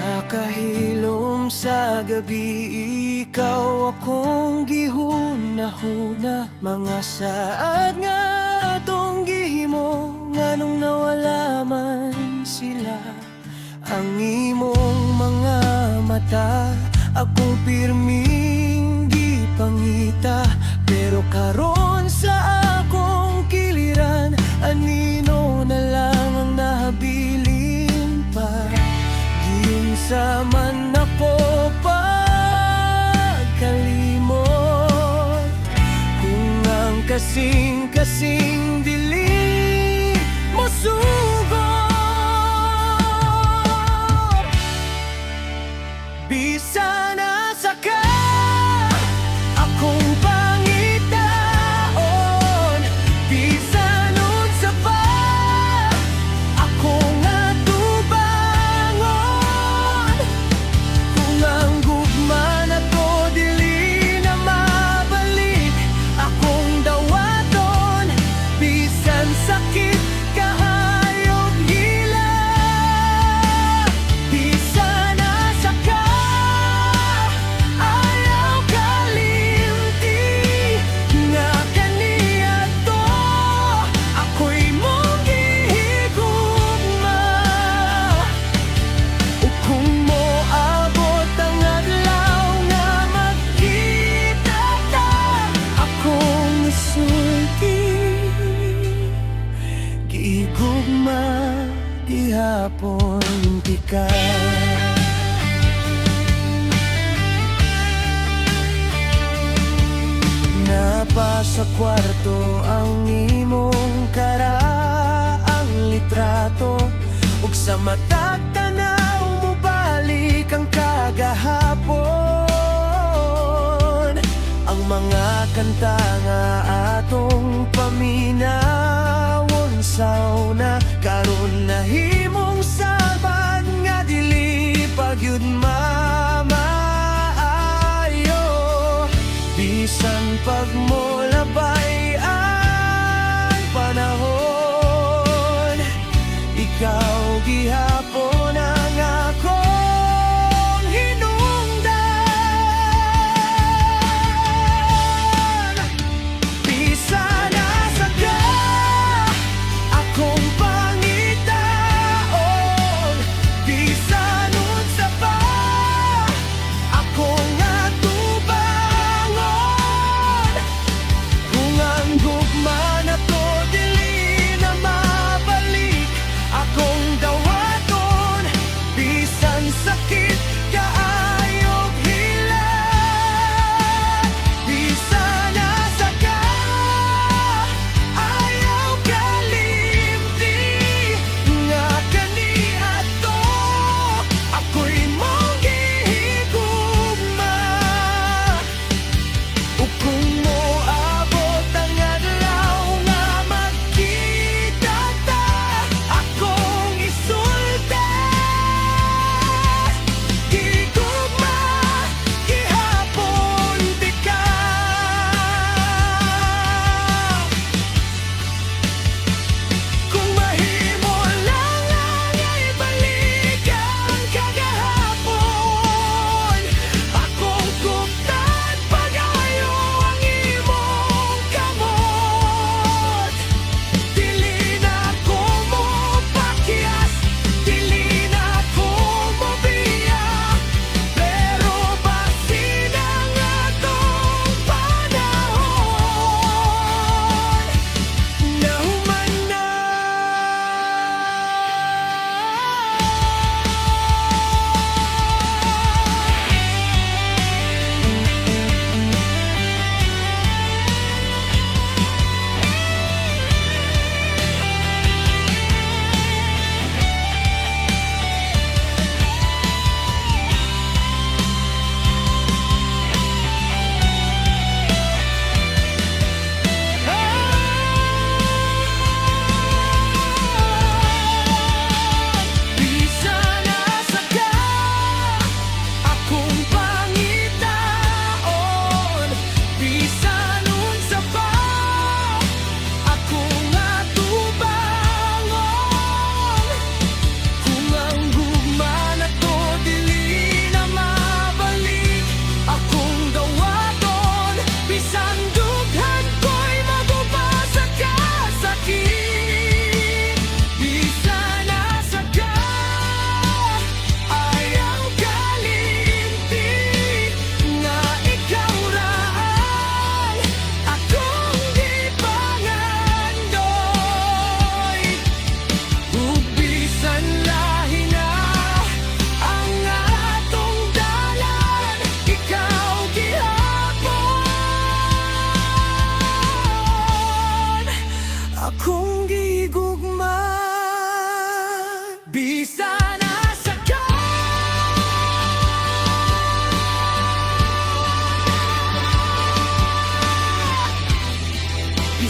Nakahilom sa gabi, ikaw akong gihuna-huna. Mga saad nga atong gihimo, nganong nawala man sila. Ang imong mga mata, akong pirming gipangita. Pero karon sa akong kiliran, anino na lang ang nahabilin pa. Ginsa man ako pagkalimot, kung ang kasing-kasing dili mo sugod. Bisan asa ka akong pangitaon, bisan unsa pa akong atubangon. Kung ang gugma na to dili na mabalik, akong dawaton. Bisan sakit kahayog hila, bisan asa ka ayaw kalimti. Nga kaniya to ako'y mong gihigugma. O kung moabot ang adlaw nga magkita ta, akong isulti gihigugma gihapon pika. Napa sa kwarto ang imong karaang litrato, ug sa matag tanaw mo balik ang kagahapon. Ang mga kanta nga atong paminawon sauna, karon nahimong sabad nga dili pagyud mamaayo. Bisan pagmolabay ang panahon, ikaw gihapon ang akong hinungdan. Bisan asa ka akong pangitaon, bisan unsa pa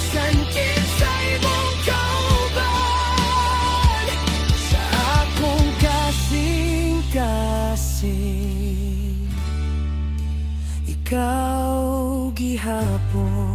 Bisan kinsay mong kauban sa akong kasing-kasing, ikaw gihapon.